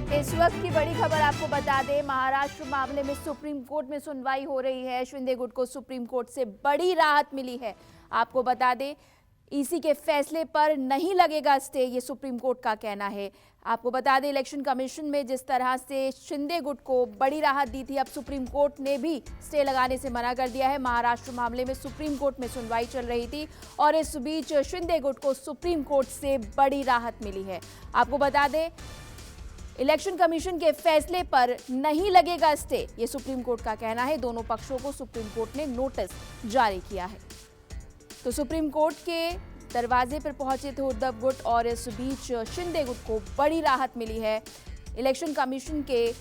इस वक्त की बड़ी खबर आपको बता दें, महाराष्ट्र मामले में सुप्रीम कोर्ट में सुनवाई हो रही है। शिंदे गुट को सुप्रीम कोर्ट से बड़ी राहत मिली है। आपको बता दें, ईसी के फैसले पर नहीं लगेगा स्टे, ये सुप्रीम कोर्ट का कहना है। आपको बता दें, इलेक्शन कमीशन में जिस तरह से शिंदे गुट को बड़ी राहत दी थी, अब सुप्रीम कोर्ट ने भी स्टे लगाने से मना कर दिया है। महाराष्ट्र मामले में सुप्रीम कोर्ट में सुनवाई चल रही थी और इस बीच शिंदे गुट को सुप्रीम कोर्ट से बड़ी राहत मिली है। आपको बता दें, इलेक्शन कमीशन के फैसले पर नहीं लगेगा स्टे, ये सुप्रीम कोर्ट का कहना है। दोनों पक्षों को सुप्रीम कोर्ट ने नोटिस जारी किया है। तो सुप्रीम कोर्ट के दरवाजे पर पहुंचे थे उद्धव गुट और इस बीच शिंदे गुट को बड़ी राहत मिली है। इलेक्शन कमीशन के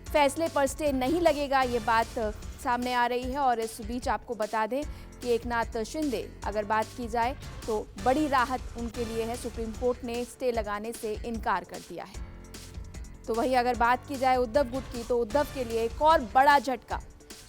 फैसले पर स्टे नहीं लगेगा, ये बात सामने आ रही है। और इस बीच आपको बता दें कि एकनाथ शिंदे, अगर बात की जाए तो बड़ी राहत उनके लिए है। सुप्रीम कोर्ट ने स्टे लगाने से इनकार कर दिया है। तो वहीं अगर बात की जाए उद्धव गुट की, तो उद्धव के लिए एक और बड़ा झटका।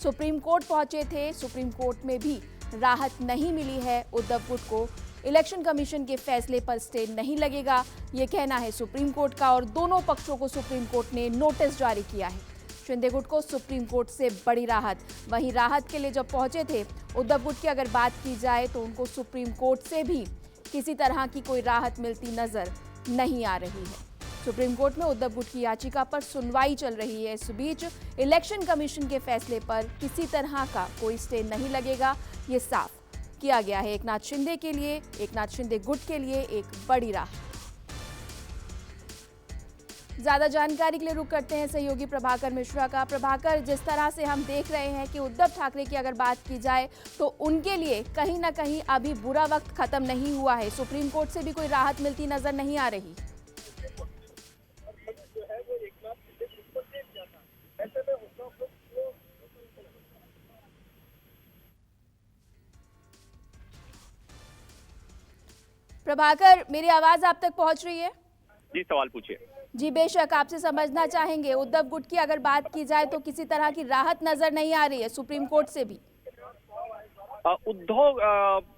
सुप्रीम कोर्ट पहुंचे थे, सुप्रीम कोर्ट में भी राहत नहीं मिली है। उद्धव गुट को इलेक्शन कमीशन के फैसले पर स्टे नहीं लगेगा, ये कहना है सुप्रीम कोर्ट का। और दोनों पक्षों को सुप्रीम कोर्ट ने नोटिस जारी किया है। शिंदे गुट को सुप्रीम कोर्ट से बड़ी राहत। वहीं राहत के लिए जब पहुंचे थे उद्धव गुट की, अगर बात की जाए तो उनको सुप्रीम कोर्ट से भी किसी तरह की कोई राहत मिलती नजर नहीं आ रही है। सुप्रीम कोर्ट में उद्धव गुट की याचिका पर सुनवाई चल रही है। इस बीच इलेक्शन कमीशन के फैसले पर किसी तरह का कोई स्टे नहीं लगेगा, ये साफ किया गया है। एकनाथ शिंदे के लिए, एकनाथ शिंदे गुट के लिए एक बड़ी राहत। ज्यादा जानकारी के लिए रुख करते हैं सहयोगी प्रभाकर मिश्रा का। प्रभाकर, जिस तरह से हम देख रहे हैं कि उद्धव ठाकरे की अगर बात की जाए तो उनके लिए कहीं ना कहीं अभी बुरा वक्त खत्म नहीं हुआ है। सुप्रीम कोर्ट से भी कोई राहत मिलती नजर नहीं आ रही। प्रभाकर, मेरी आवाज आप तक पहुंच रही है? जी, सवाल पूछिए। जी बेशक, आपसे समझना चाहेंगे, उद्धव गुट की अगर बात की जाए तो किसी तरह की राहत नजर नहीं आ रही है सुप्रीम कोर्ट से भी। उद्धव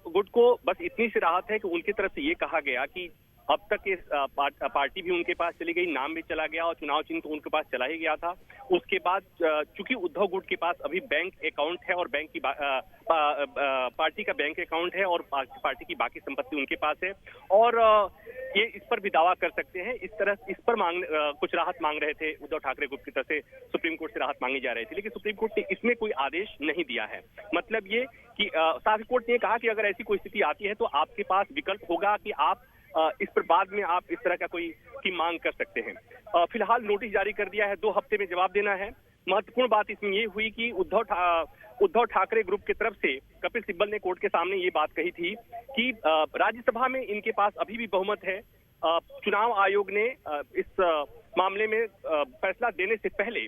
गुट को बस इतनी सी राहत है कि उनकी तरफ से ये कहा गया कि अब तक इस पार्टी भी उनके पास चली गई, नाम भी चला गया और चुनाव चिन्ह तो उनके पास चला ही गया था। उसके बाद चूंकि उद्धव गुट के पास अभी बैंक अकाउंट है और बैंक की पार्टी का बैंक अकाउंट है और पार्टी की बाकी संपत्ति उनके पास है और ये इस पर भी दावा कर सकते हैं। इस तरह इस पर कुछ राहत मांग रहे थे उद्धव ठाकरे ग्रुप की तरफ से, सुप्रीम कोर्ट से राहत मांगी जा रही थी, लेकिन सुप्रीम कोर्ट ने इसमें कोई आदेश नहीं दिया है। मतलब ये कि साथ ही कोर्ट ने कहा कि अगर ऐसी कोई स्थिति आती है तो आपके पास विकल्प होगा कि आप इस पर बाद में आप इस तरह का कोई की मांग कर सकते हैं। फिलहाल नोटिस जारी कर दिया है, 2 हफ्ते में जवाब देना है। महत्वपूर्ण बात इसमें ये हुई कि उद्धव ठाकरे ग्रुप की तरफ से कपिल सिब्बल ने कोर्ट के सामने ये बात कही थी कि राज्यसभा में इनके पास अभी भी बहुमत है। चुनाव आयोग ने इस मामले में फैसला देने से पहले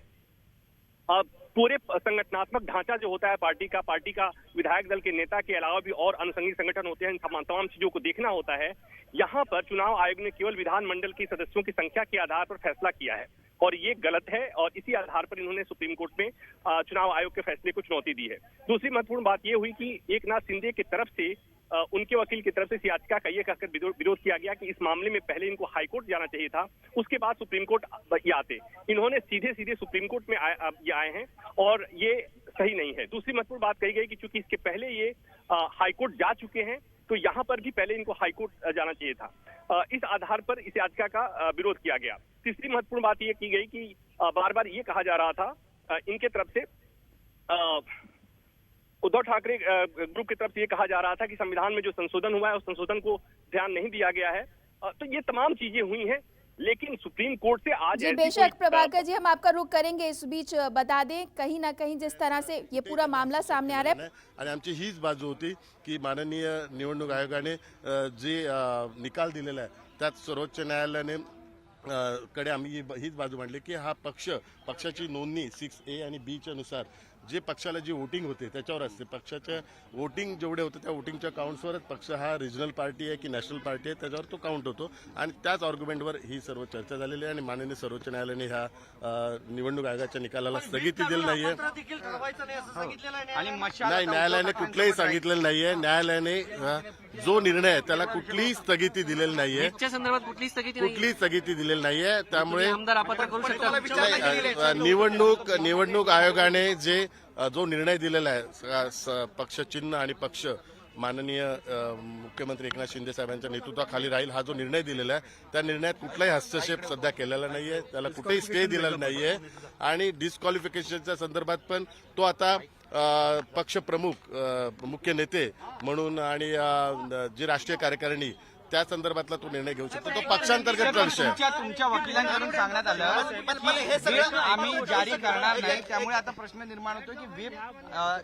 पूरे संगठनात्मक ढांचा जो होता है पार्टी का विधायक दल के नेता के अलावा भी और अनुषंगिक संगठन होते हैं, इन तमाम चीजों को देखना होता है। यहाँ पर चुनाव आयोग ने केवल विधानमंडल की सदस्यों की संख्या के आधार पर फैसला किया है और ये गलत है और इसी आधार पर इन्होंने सुप्रीम कोर्ट में चुनाव आयोग के फैसले को चुनौती दी है। दूसरी महत्वपूर्ण बात यह हुई कि एकनाथ शिंदे की तरफ से उनके वकील की तरफ से इस याचिका का ये कहकर विरोध किया गया कि इस मामले में पहले इनको हाईकोर्ट जाना चाहिए था, उसके बाद सुप्रीम कोर्ट ये आते। इन्होंने सीधे सुप्रीम कोर्ट में आए हैं और ये सही नहीं है। दूसरी महत्वपूर्ण बात कही गई कि चूंकि इसके पहले ये हाईकोर्ट जा चुके हैं तो यहाँ पर भी पहले इनको हाईकोर्ट जाना चाहिए था। इस आधार पर इस याचिका का विरोध किया गया। तीसरी महत्वपूर्ण बात ये की गई कि बार बार ये कहा जा रहा था इनके तरफ से, उद्धव ठाकरे ग्रुप की तरफ से ये कहा जा रहा था कि संविधान में जो संशोधन हुआ है उस संशोधन को ध्यान नहीं दिया गया है। तो ये तमाम चीजें हुई हैं, लेकिन सुप्रीम कोर्ट से आज जी बेशक प्रभाकर जी, हम आपका रुख करेंगे। इस बीच बता दें, कहीं ना कहीं जिस तरह से ये पूरा मामला सामने आ रहा है आणि आमची हीच बाजू होती की माननीय निवडणूक आयोगाने जे निकाल दिलेला आहे त्यात सर्वोच्च न्यायालयाने कडे आम्ही हीच बाजू मांडली की हा पक्षाची नोंदणी 6A आणि B च्या नुसार जे पक्षाला जी वोटिंग होते त्याच्यावर असते. पक्षाच्या वोटिंग जेवढे होते त्या वोटिंगच्या काउंट्सवरच पक्ष हा रिजनल पार्टी आहे की नॅशनल पार्टी आहे त्याच्यावर तो काउंट होतो. आणि त्याच आर्ग्युमेंटवर ही सर्व चर्चा झालेली आहे आणि माननीय सर्वोच्च न्यायालयाने ह्या निवडणूक आयोगाच्या निकालाला स्थगिती दिली नाहीये. नाही, न्यायालयाने कुठलंही सांगितलेलं नाहीये. न्यायालयाने जो निर्णय आहे त्याला कुठलीही स्थगिती दिलेली नाहीये. संदर्भात कुठलीही स्थगिती दिलेली नाहीये. त्यामुळे आमदार अपात्र करू शकतात. निवडणूक आयोगाने जो निर्णय दिलेला आहे पक्ष चिन्ह आणि पक्ष माननीय मुख्यमंत्री एकनाथ शिंदे साहेबांच्या नेतृत्वाखाली राहील हा जो निर्णय दिलेला आहे त्या निर्णयात कुठलाही हस्तक्षेप सध्या केलेला नाहीये. त्याला कुठेही स्टे दिलेला नाहीये. आणि डिस्क्वालिफिकेशनच्या संदर्भात पण तो आता पक्ष प्रमुख मुख्य नेते म्हणून आणि जी राष्ट्रीय कार्यकारिणी त्या संदर्भातला तो निर्णय घेऊ शकतो. तो पक्षांतर्गतचा विषय आहे. तुमच्या वकिलांकडून सांगण्यात आलं की व्हीप आम्ही जारी करणार नाही. त्यामुळे आता प्रश्न निर्माण होतो की व्हीप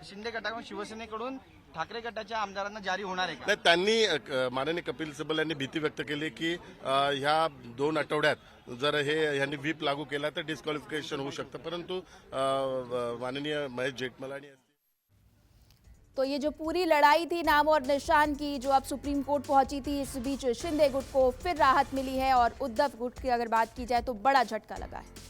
शिंदे गटाकडून शिवसेनेकडून ठाकरे गटाच्या आमदारांना जारी होणार आहे का? नाही, त्यांनी माननीय कपिल सिब्बल यांनी भीती व्यक्त केली की ह्या 2 आठवड्यात जर यांनी व्हीप लागू केला तर डिस्क्वालिफिकेशन होऊ शकतं. परंतु माननीय महेश जेठमलानी तो ये जो पूरी लड़ाई थी नाम और निशान की जो अब सुप्रीम कोर्ट पहुंची थी, इस बीच शिंदे गुट को फिर राहत मिली है और उद्धव गुट की अगर बात की जाए तो बड़ा झटका लगा है.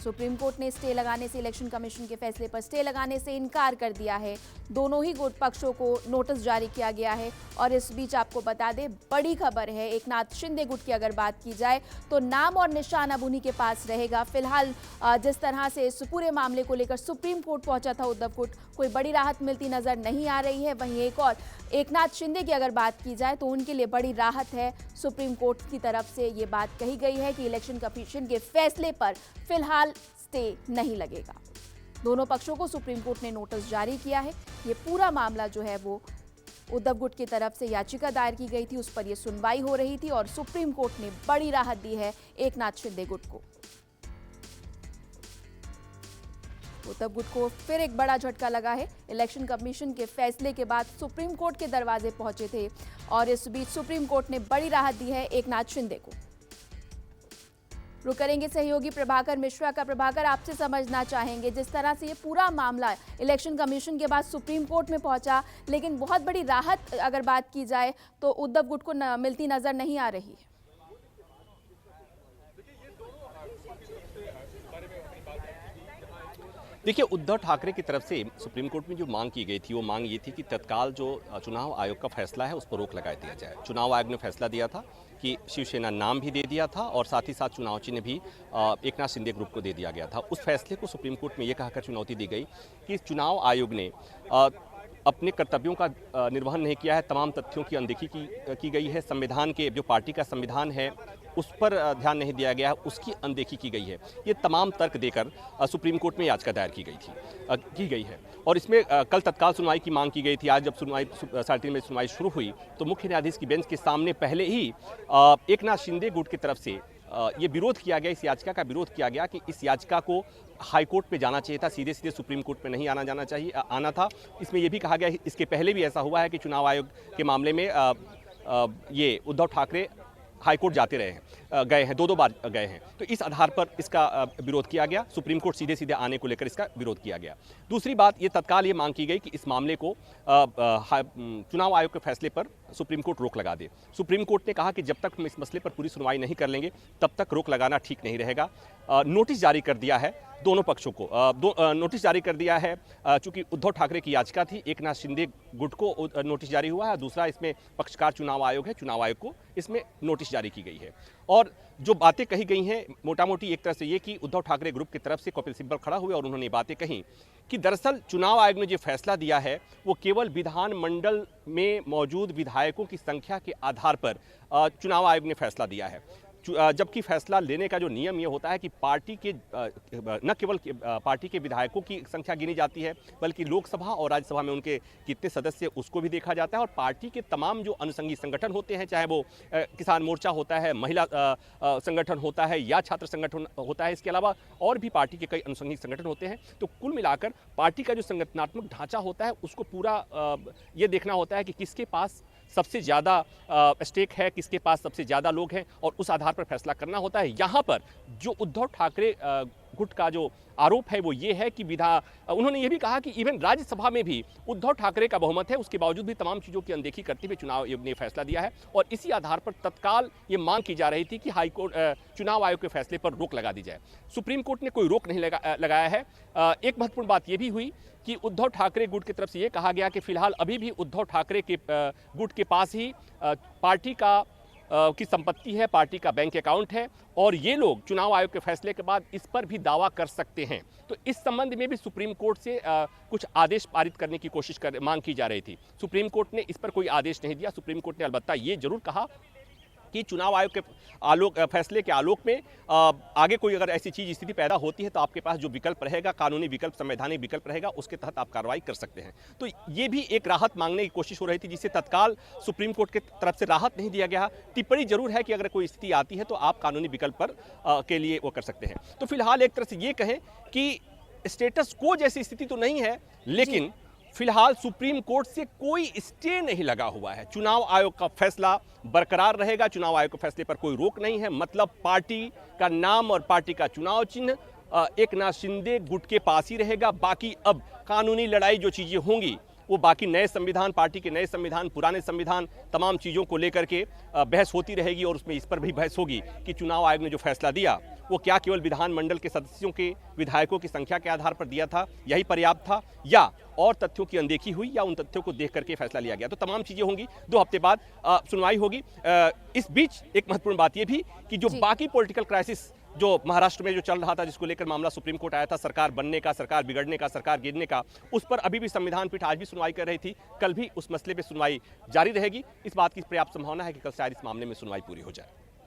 सुप्रीम कोर्ट ने स्टे लगाने से, इलेक्शन कमीशन के फैसले पर स्टे लगाने से इनकार कर दिया है. दोनों ही गुट पक्षों को नोटिस जारी किया गया है. और इस बीच आपको बता दें, बड़ी खबर है, एकनाथ शिंदे गुट की अगर बात की जाए तो नाम और निशान अब उन्हीं के पास रहेगा. फिलहाल जिस तरह से इस पूरे मामले को लेकर सुप्रीम कोर्ट पहुंचा था उद्धव गुट, कोई बड़ी राहत मिलती नजर नहीं आ रही है. वहीं एक और एकनाथ शिंदे की अगर बात की जाए तो उनके लिए बड़ी राहत है. सुप्रीम कोर्ट की तरफ से ये बात कही गई है कि इलेक्शन कमीशन के फैसले पर फिलहाल स्टे नहीं लगेगा. दोनों पक्षों को सुप्रीम कोर्ट ने नोटिस जारी किया है. ये पूरा मामला जो है वो उद्धव गुट की तरफ से याचिका दायर की गई थी, उस पर ये सुनवाई हो रही थी और सुप्रीम कोर्ट ने बड़ी राहत दी है एकनाथ शिंदे गुट को. उद्धव गुट को फिर एक बड़ा झटका लगा है. इलेक्शन कमीशन के फैसले के बाद सुप्रीम कोर्ट के दरवाजे पहुंचे थे और इस बीच सुप्रीम कोर्ट ने बड़ी राहत दी है एकनाथ शिंदे को. रुक करेंगे सहयोगी प्रभाकर मिश्रा का. प्रभाकर, आपसे समझना चाहेंगे, जिस तरह से ये पूरा मामला इलेक्शन कमीशन के बाद सुप्रीम कोर्ट में पहुंचा, लेकिन बहुत बड़ी राहत अगर बात की जाए तो उद्धव गुट को मिलती नजर नहीं आ रही है. देखिए, उद्धव ठाकरे की तरफ से सुप्रीम कोर्ट में जो मांग की गई थी वो मांग ये थी कि तत्काल जो चुनाव आयोग का फैसला है उस पर रोक लगा दिया जाए. चुनाव आयोग ने फैसला दिया था कि शिवसेना नाम भी दे दिया था और साथ ही साथ चुनाव चिन्ह भी एकनाथ शिंदे ग्रुप को दे दिया गया था. उस फैसले को सुप्रीम कोर्ट में ये कहकर चुनौती दी गई कि चुनाव आयोग ने अपने कर्तव्यों का निर्वहन नहीं किया है. तमाम तथ्यों की अनदेखी की गई है. संविधान के जो पार्टी का संविधान है उस पर ध्यान नहीं दिया गया, उसकी अनदेखी की गई है. ये तमाम तर्क देकर सुप्रीम कोर्ट में याचिका दायर की गई है. और इसमें कल तत्काल सुनवाई की मांग की गई थी. आज जब सुनवाई 3:30 में सुनवाई शुरू हुई तो मुख्य न्यायाधीश की बेंच के सामने पहले ही एकनाथ शिंदे गुट की तरफ से ये विरोध किया गया, इस याचिका का विरोध किया गया कि इस याचिका को हाईकोर्ट पे जाना चाहिए था, सीधे सीधे सुप्रीम कोर्ट में नहीं आना था. इसमें यह भी कहा गया, इसके पहले भी ऐसा हुआ है कि चुनाव आयोग के मामले में ये उद्धव ठाकरे हाईकोर्ट जाते रहे हैं, गए हैं, 2 बार गए हैं. तो इस आधार पर इसका विरोध किया गया. सुप्रीम कोर्ट सीधे सीधे आने को लेकर इसका विरोध किया गया. दूसरी बात, ये तत्काल ये मांग की गई कि इस मामले को चुनाव आयोग के फैसले पर सुप्रीम कोर्ट रोक लगा दे. सुप्रीम कोर्ट ने कहा कि जब तक हम इस मसले पर पूरी सुनवाई नहीं कर लेंगे तब तक रोक लगाना ठीक नहीं रहेगा. नोटिस जारी कर दिया है दोनों पक्षों को. नोटिस जारी कर दिया है. चूंकि उद्धव ठाकरे की याचिका थी, एकनाथ शिंदे गुट को नोटिस जारी हुआ है. दूसरा इसमें पक्षकार चुनाव आयोग है, चुनाव आयोग को इसमें नोटिस जारी की गई है. और जो बातें कही गई हैं मोटा मोटी एक तरह से ये कि उद्धव ठाकरे ग्रुप की तरफ से कपिल सिब्बल खड़ा हुए और उन्होंने बातें कही कि दरअसल चुनाव आयोग ने जो फैसला दिया है वो केवल विधानमंडल में मौजूद विधायकों की संख्या के आधार पर चुनाव आयोग ने फैसला दिया है. जबकि फैसला लेने का जो नियम ये होता है कि पार्टी के न केवल पार्टी के विधायकों की संख्या गिनी जाती है बल्कि लोकसभा और राज्यसभा में उनके कितने सदस्य उसको भी देखा जाता है. और पार्टी के तमाम जो अनुषंगी संगठन होते हैं, चाहे वो किसान मोर्चा होता है, महिला संगठन होता है या छात्र संगठन होता है, इसके अलावा और भी पार्टी के कई अनुषंगी संगठन होते हैं. तो कुल मिलाकर पार्टी का जो संगठनात्मक ढांचा होता है उसको पूरा ये देखना होता है कि किसके पास सबसे ज़्यादा स्टेक है, किसके पास सबसे ज़्यादा लोग हैं और उस आधार पर फैसला करना होता है. यहाँ पर जो उद्धव ठाकरे गुट का जो आरोप है वो ये है कि उन्होंने ये भी कहा कि इवन राज्यसभा में भी उद्धव ठाकरे का बहुमत है, उसके बावजूद भी तमाम चीज़ों की अनदेखी करते हुए चुनाव आयोग ने फैसला दिया है और इसी आधार पर तत्काल ये मांग की जा रही थी कि हाईकोर्ट चुनाव आयोग के फैसले पर रोक लगा दी जाए। सुप्रीम कोर्ट ने कोई रोक नहीं लगाया है। एक महत्वपूर्ण बात यह भी हुई कि उद्धव ठाकरे गुट की तरफ से ये कहा गया कि फिलहाल अभी भी उद्धव ठाकरे के गुट के पास ही पार्टी की संपत्ति है, पार्टी का बैंक अकाउंट है और ये लोग चुनाव आयोग के फैसले के बाद इस पर भी दावा कर सकते हैं। तो इस संबंध में भी सुप्रीम कोर्ट से कुछ आदेश पारित करने की मांग की जा रही थी। सुप्रीम कोर्ट ने इस पर कोई आदेश नहीं दिया। सुप्रीम कोर्ट ने अलबत्ता ये जरूर कहा कि चुनाव आयोग के फैसले के आलोक में आगे कोई अगर ऐसी चीज स्थिति पैदा होती है तो आपके पास जो विकल्प रहेगा, कानूनी विकल्प, संवैधानिक विकल्प रहेगा, उसके तहत आप कार्रवाई कर सकते हैं। तो ये भी एक राहत मांगने की कोशिश हो रही थी, जिससे तत्काल सुप्रीम कोर्ट की तरफ से राहत नहीं दिया गया। टिप्पणी जरूर है कि अगर कोई स्थिति आती है तो आप कानूनी विकल्प पर के लिए वो कर सकते हैं। तो फिलहाल एक तरह से ये कहें कि स्टेटस को जैसी स्थिति तो नहीं है, लेकिन फिलहाल सुप्रीम कोर्ट से कोई स्टे नहीं लगा हुआ है। चुनाव आयोग का फैसला बरकरार रहेगा, चुनाव आयोग के फैसले पर कोई रोक नहीं है। मतलब पार्टी का नाम और पार्टी का चुनाव चिन्ह एकनाथ शिंदे गुट के पास ही रहेगा। बाकी अब कानूनी लड़ाई जो चीजें होंगी वो बाकी नए संविधान, पार्टी के नए संविधान, पुराने संविधान, तमाम चीज़ों को लेकर के बहस होती रहेगी और उसमें इस पर भी बहस होगी कि चुनाव आयोग ने जो फैसला दिया वो क्या केवल विधानमंडल के सदस्यों के, विधायकों की संख्या के आधार पर दिया था, यही पर्याप्त था, या और तथ्यों की अनदेखी हुई, या उन तथ्यों को देख करके फैसला लिया गया। तो तमाम चीज़ें होंगी, 2 हफ्ते बाद सुनवाई होगी। इस बीच एक महत्वपूर्ण बात यह भी कि जो बाकी पॉलिटिकल क्राइसिस जो महाराष्ट्र में जो चल रहा था, जिसको लेकर मामला सुप्रीम कोर्ट आया था, सरकार बनने का, सरकार बिगड़ने का, सरकार गिरने का, उस पर अभी भी संविधान पीठ आज भी सुनवाई कर रही थी। कल भी उस मसले पे सुनवाई जारी रहेगी। इस बात की पर्याप्त संभावना है कि कल शायद इस मामले में सुनवाई पूरी हो जाए।